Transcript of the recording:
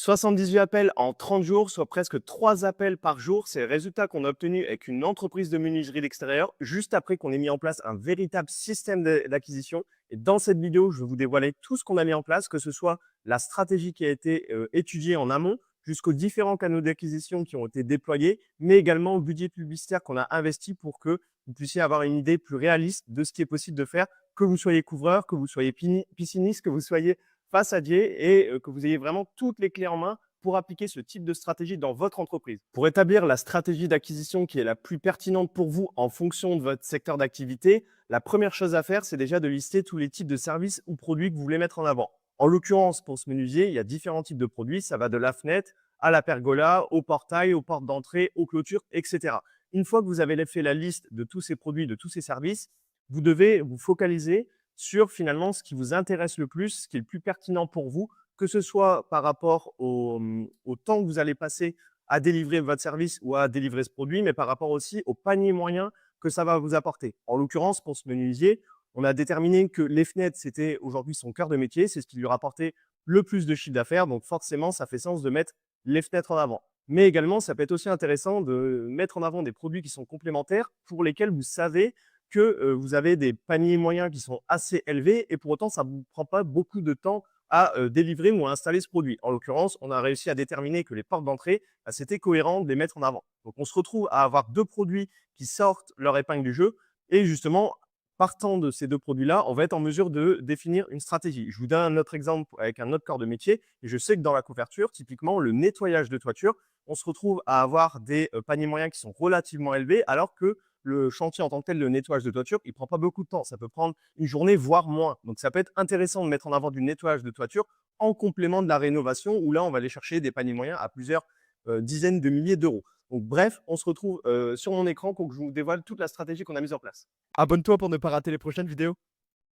78 appels en 30 jours, soit presque 3 appels par jour. C'est le résultat qu'on a obtenu avec une entreprise de menuiserie d'extérieur, juste après qu'on ait mis en place un véritable système d'acquisition. Et dans cette vidéo, je vais vous dévoiler tout ce qu'on a mis en place, que ce soit la stratégie qui a été étudiée en amont, jusqu'aux différents canaux d'acquisition qui ont été déployés, mais également au budget publicitaire qu'on a investi pour que vous puissiez avoir une idée plus réaliste de ce qui est possible de faire, que vous soyez couvreur, que vous soyez pisciniste, que vous soyez façadier et que vous ayez vraiment toutes les clés en main pour appliquer ce type de stratégie dans votre entreprise. Pour établir la stratégie d'acquisition qui est la plus pertinente pour vous en fonction de votre secteur d'activité, la première chose à faire, c'est déjà de lister tous les types de services ou produits que vous voulez mettre en avant. En l'occurrence, pour ce menuisier, il y a différents types de produits. Ça va de la fenêtre à la pergola, au portail, aux portes d'entrée, aux clôtures, etc. Une fois que vous avez fait la liste de tous ces produits, de tous ces services, vous devez vous focaliser sur finalement ce qui vous intéresse le plus, ce qui est le plus pertinent pour vous, que ce soit par rapport au temps que vous allez passer à délivrer votre service ou à délivrer ce produit, mais par rapport aussi au panier moyen que ça va vous apporter. En l'occurrence, pour ce menuisier, on a déterminé que les fenêtres, c'était aujourd'hui son cœur de métier, c'est ce qui lui rapportait le plus de chiffre d'affaires. Donc forcément, ça fait sens de mettre les fenêtres en avant. Mais également, ça peut être aussi intéressant de mettre en avant des produits qui sont complémentaires pour lesquels vous savez que vous avez des paniers moyens qui sont assez élevés et pour autant, ça ne vous prend pas beaucoup de temps à délivrer ou à installer ce produit. En l'occurrence, on a réussi à déterminer que les portes d'entrée, bah, c'était cohérent de les mettre en avant. Donc, on se retrouve à avoir deux produits qui sortent leur épingle du jeu et justement, partant de ces deux produits-là, on va être en mesure de définir une stratégie. Je vous donne un autre exemple avec un autre corps de métier et je sais que dans la couverture, typiquement, le nettoyage de toiture, on se retrouve à avoir des paniers moyens qui sont relativement élevés alors que le chantier en tant que tel, le nettoyage de toiture, il prend pas beaucoup de temps. Ça peut prendre une journée, voire moins. Donc, ça peut être intéressant de mettre en avant du nettoyage de toiture en complément de la rénovation où là, on va aller chercher des paniers moyens à plusieurs dizaines de milliers d'euros. Donc, bref, on se retrouve sur mon écran pour que je vous dévoile toute la stratégie qu'on a mise en place. Abonne-toi pour ne pas rater les prochaines vidéos.